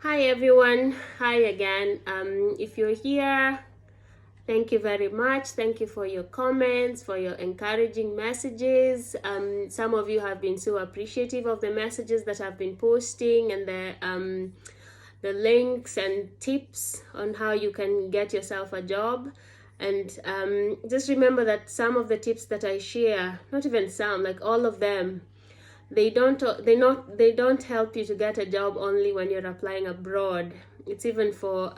Hi everyone, hi again. If you're here, thank you very much. Thank you for your comments, for your encouraging messages. Some of you have been so appreciative of the messages that I've been posting and the links and tips on how you can get yourself a job. And just remember that some of the tips that I share, not even some, like all of them, they don't help you to get a job only when you're applying abroad. It's even for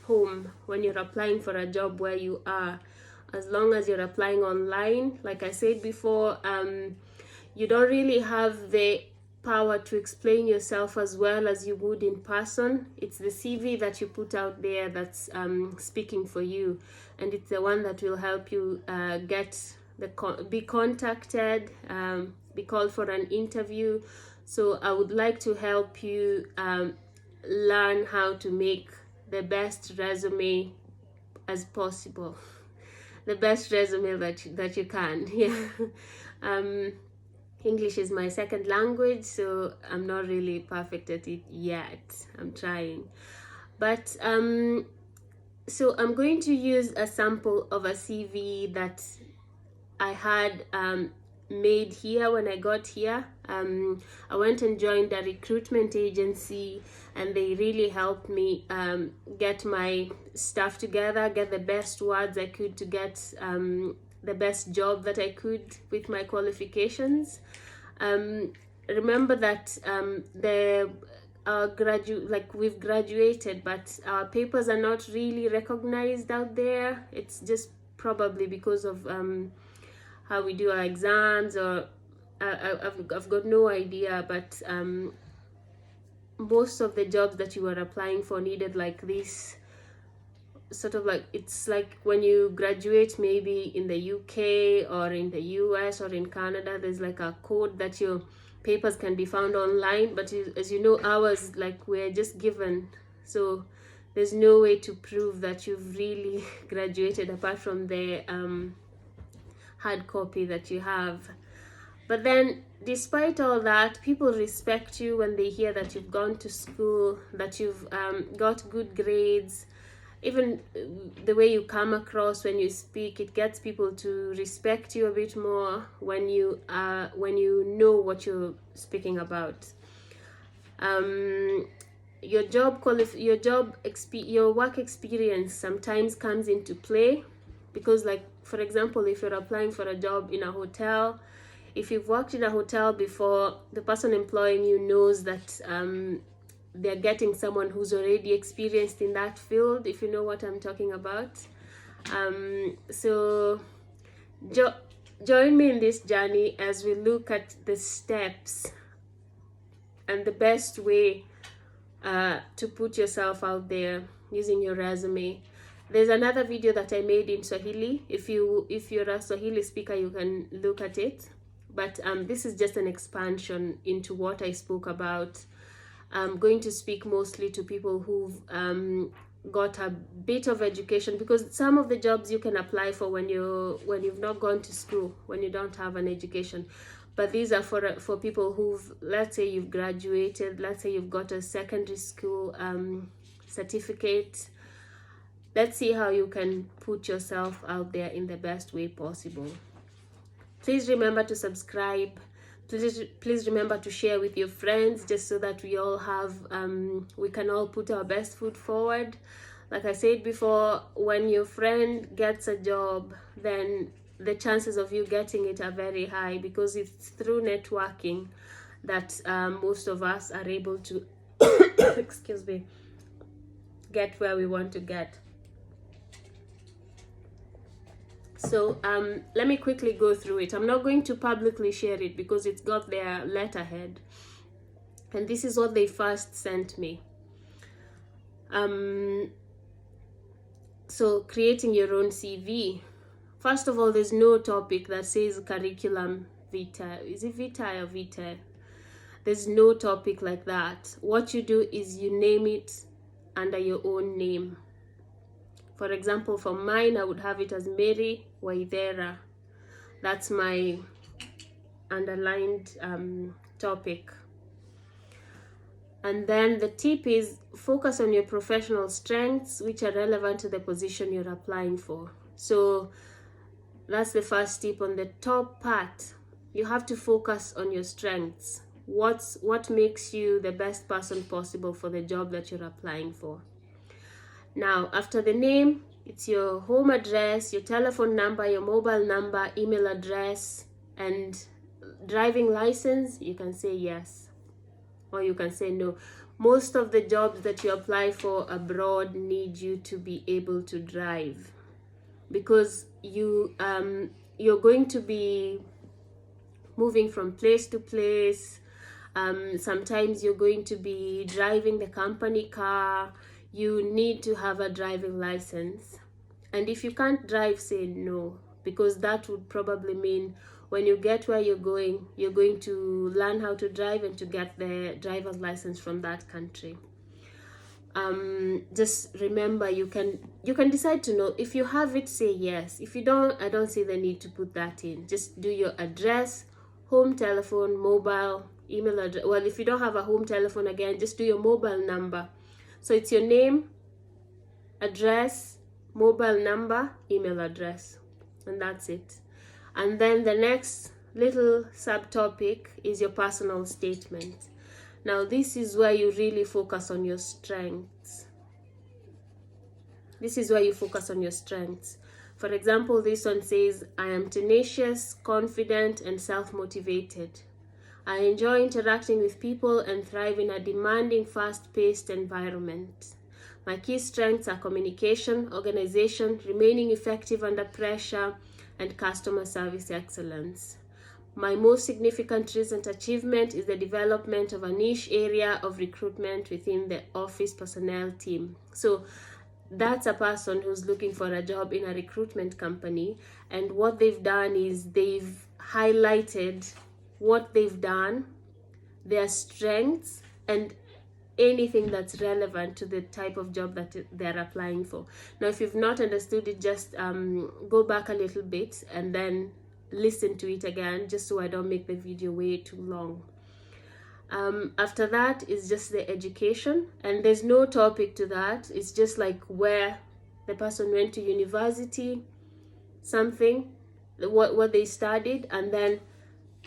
home, when you're applying for a job where you are. As long as you're applying online, like I said before, you don't really have the power to explain yourself as well as you would in person. It's the CV that you put out there that's speaking for you, and it's the one that will help you be contacted, be called for an interview. So I would like to help you learn how to make the best resume as possible, the best resume that you can. Yeah. English is my second language, so I'm not really perfect at it yet. I'm trying. But so I'm going to use a sample of a CV that I had made here when I got here. I went and joined a recruitment agency, and they really helped me get my stuff together, get the best words I could to get the best job that I could with my qualifications. Remember that we've graduated, but our papers are not really recognized out there. It's just probably because of how we do our exams, or I've got no idea, but most of the jobs that you were applying for needed like this sort of like, it's like when you graduate maybe in the UK or in the US or in Canada, there's like a code that your papers can be found online, but as you know, ours, like, we're just given, so there's no way to prove that you've really graduated apart from the hard copy that you have. But then, despite all that, people respect you when they hear that you've gone to school, that you've got good grades. Even the way you come across when you speak, it gets people to respect you a bit more when you know what you're speaking about. Your work experience sometimes comes into play, because, like, for example, if you're applying for a job in a hotel, if you've worked in a hotel before, the person employing you knows that they're getting someone who's already experienced in that field, if you know what I'm talking about. So join me in this journey as we look at the steps and the best way to put yourself out there using your resume. There's another video that I made in Swahili. If you're a Swahili speaker, you can look at it. But this is just an expansion into what I spoke about. I'm going to speak mostly to people who've got a bit of education, because some of the jobs you can apply for when you've not gone to school, when you don't have an education. But these are for people who've, let's say you've graduated, let's say you've got a secondary school certificate. Let's see how you can put yourself out there in the best way possible. Please remember to subscribe. Please remember to share with your friends, just so that we can all put our best foot forward. Like I said before, when your friend gets a job, then the chances of you getting it are very high, because it's through networking that most of us are able to excuse me, get where we want to get. So let me quickly go through it. I'm not going to publicly share it because it's got their letterhead, and this is what they first sent me. So creating your own CV. First of all, there's no topic that says curriculum vitae. Is it vitae or vitae? There's no topic like that. What you do is you name it under your own name. For example, for mine, I would have it as Mary Waithera. That's my underlined topic. And then the tip is focus on your professional strengths which are relevant to the position you're applying for. So that's the first tip. On the top part, you have to focus on your strengths. What makes you the best person possible for the job that you're applying for. Now, after the name, it's your home address, your telephone number, your mobile number, email address, and driving license. You can say yes, or you can say no. Most of the jobs that you apply for abroad need you to be able to drive, because you're going to be moving from place to place. Sometimes you're going to be driving the company car. You need to have a driving license. And if you can't drive, say no, because that would probably mean when you get where you're going to learn how to drive and to get the driver's license from that country. Just remember, you can decide to know. If you have it, say yes. If you don't, I don't see the need to put that in. Just do your address, home telephone, mobile, email address. Well, if you don't have a home telephone, again, just do your mobile number. So it's your name, address, mobile number, email address, and that's it. And then the next little subtopic is your personal statement. Now, this is where you really focus on your strengths. This is where you focus on your strengths. For example, this one says, I am tenacious, confident, and self-motivated. I enjoy interacting with people and thrive in a demanding, fast-paced environment. My key strengths are communication, organization, remaining effective under pressure, and customer service excellence. My most significant recent achievement is the development of a niche area of recruitment within the office personnel team. So that's a person who's looking for a job in a recruitment company, and what they've done is they've highlighted what they've done, their strengths, and anything that's relevant to the type of job that they're applying for. Now, if you've not understood it, just go back a little bit and then listen to it again, just so I don't make the video way too long. After that is just the education, and there's no topic to that. It's just like where the person went to university, something, what they studied, and then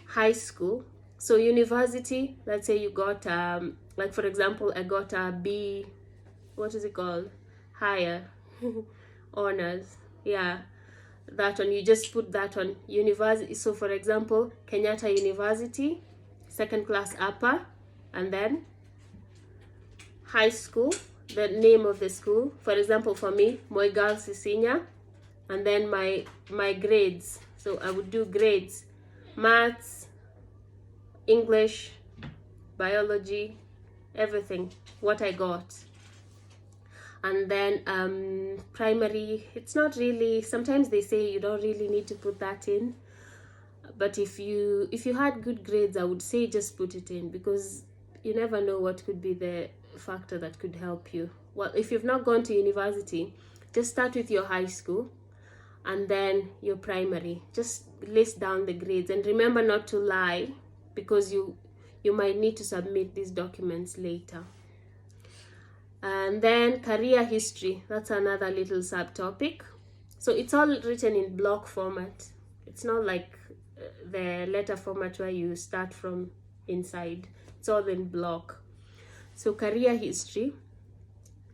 high school. So university, let's say you got like for example, I got a B, what is it called, higher honors, yeah, that one. You just put that one, university. So for example, Kenyatta University, second class upper, and then high school, the name of the school. For example, for me, Moi Girls Senior, and then my grades. So I would do grades, maths, English, biology, everything, what I got. And then primary, it's not really, sometimes they say you don't really need to put that in, but if you had good grades, I would say just put it in, because you never know what could be the factor that could help you. Well, if you've not gone to university, just start with your high school and then your primary. Just list down the grades, and remember not to lie, because you might need to submit these documents later. And then career history, that's another little subtopic. So it's all written in block format. It's not like the letter format where you start from inside. It's all in block. So career history,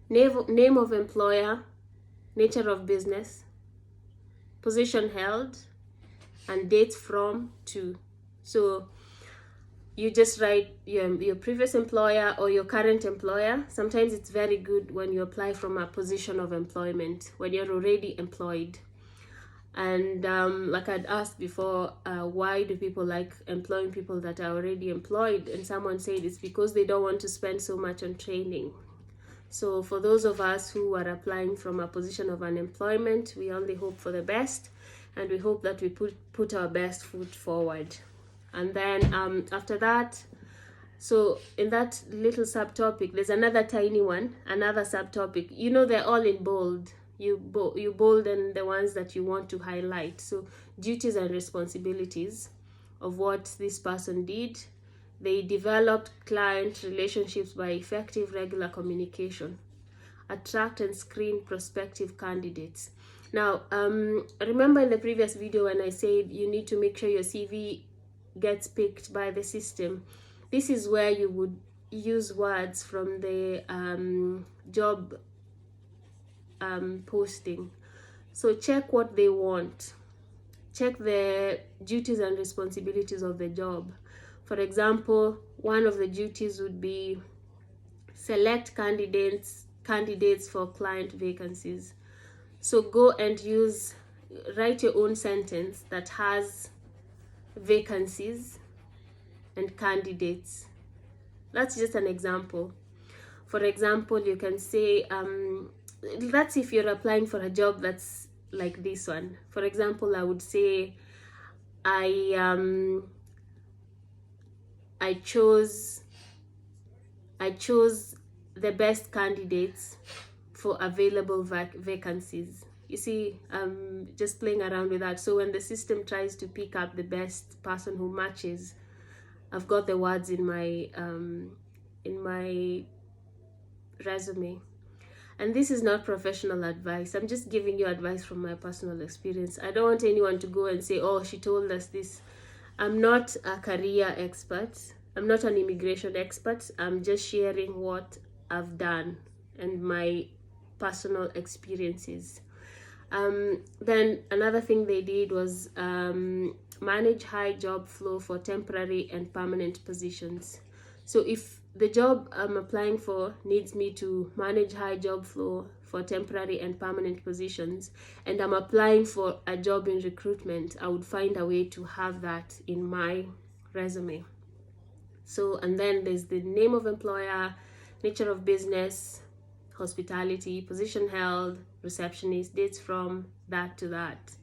name of employer, nature of business, position held, and dates from to. So you just write your previous employer or your current employer. Sometimes it's very good when you apply from a position of employment, when you're already employed. And like I'd asked before, why do people like employing people that are already employed? And someone said it's because they don't want to spend so much on training. So for those of us who are applying from a position of unemployment, we only hope for the best, and we hope that we put our best foot forward. And then after that, so in that little subtopic, there's another tiny one, another subtopic. You know, they're all in bold. You bolden the ones that you want to highlight. So duties and responsibilities of what this person did, They developed client relationships by effective regular communication, attract and screen prospective candidates. Now, remember in the previous video when I said you need to make sure your CV gets picked by the system. This is where you would use words from the job posting. So check what they want. Check the duties and responsibilities of the job. For example, one of the duties would be select candidates for client vacancies. So go and write your own sentence that has vacancies and candidates. That's just an example. For example, you can say, that's if you're applying for a job that's like this one. For example, I would say, I chose the best candidates for available vacancies. You see, just playing around with that. So when the system tries to pick up the best person who matches, I've got the words in my resume. And this is not professional advice. I'm just giving you advice from my personal experience. I don't want anyone to go and say, oh, she told us this. I'm not a career expert. I'm not an immigration expert. I'm just sharing what I've done and my personal experiences. Then another thing they did was manage high job flow for temporary and permanent positions. So if the job I'm applying for needs me to manage high job flow for temporary and permanent positions, and I'm applying for a job in recruitment, I would find a way to have that in my resume. So, and then there's the name of employer, nature of business, hospitality, position held, receptionist, dates from that to that.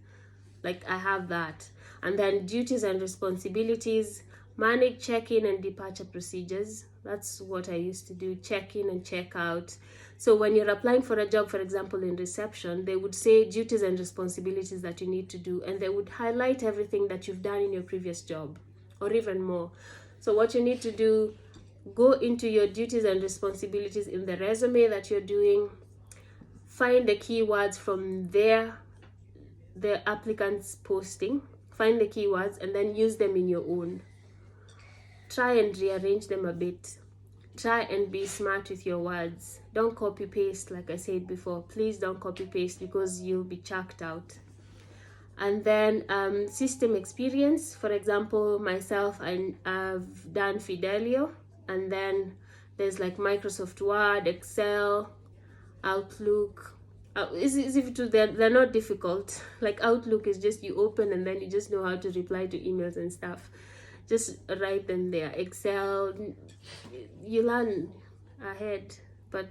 Like I have that. And then duties and responsibilities, manage check-in and departure procedures. That's what I used to do, check-in and check-out. So when you're applying for a job, for example, in reception, they would say duties and responsibilities that you need to do, and they would highlight everything that you've done in your previous job, or even more. So what you need to do, go into your duties and responsibilities in the resume that you're doing, find the keywords from the applicant's posting, find the keywords and then use them in your own. Try and rearrange them a bit. Try and be smart with your words. Don't copy paste, like I said before. Please don't copy paste because you'll be chucked out. And then system experience. For example, myself, I've done Fidelio, and then there's like Microsoft Word, Excel, Outlook. They're not difficult. Like Outlook is just you open and then you just know how to reply to emails and stuff. Just write them there. Excel, you learn ahead, but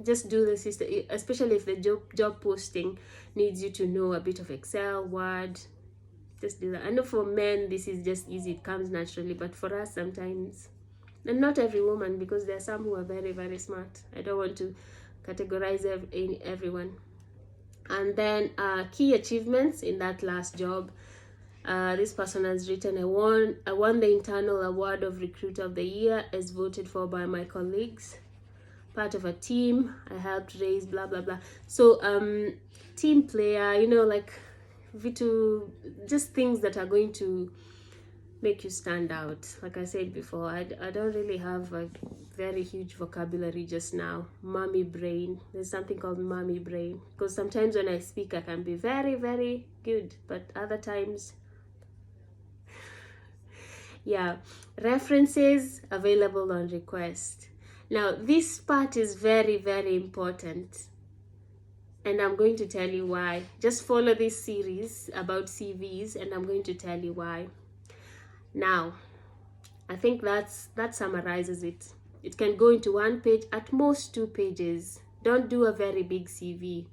just do the system, especially if the job posting needs you to know a bit of Excel, Word. Just do that. I know for men this is just easy, it comes naturally, but for us sometimes, and not every woman, because there are some who are very, very smart. I don't want to categorize everyone. And then key achievements in that last job. This person has written, I won the internal award of Recruiter of the Year as voted for by my colleagues. Part of a team, I helped raise blah blah blah. So team player, you know, like just things that are going to make you stand out. Like I said before, I don't really have a very huge vocabulary just now. Mommy brain. There's something called mommy brain, because sometimes when I speak I can be very, very good, but other times, yeah. References available on request. Now this part is very, very important, and I'm going to tell you why. Just follow this series about CVs and I'm going to tell you why. Now, I think that summarizes it. It can go into 1 page, at most 2 pages. Don't do a very big CV.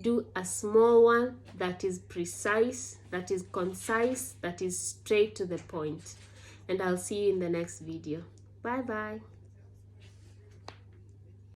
Do a small one that is precise, that is concise, that is straight to the point. And I'll see you in the next video. Bye bye.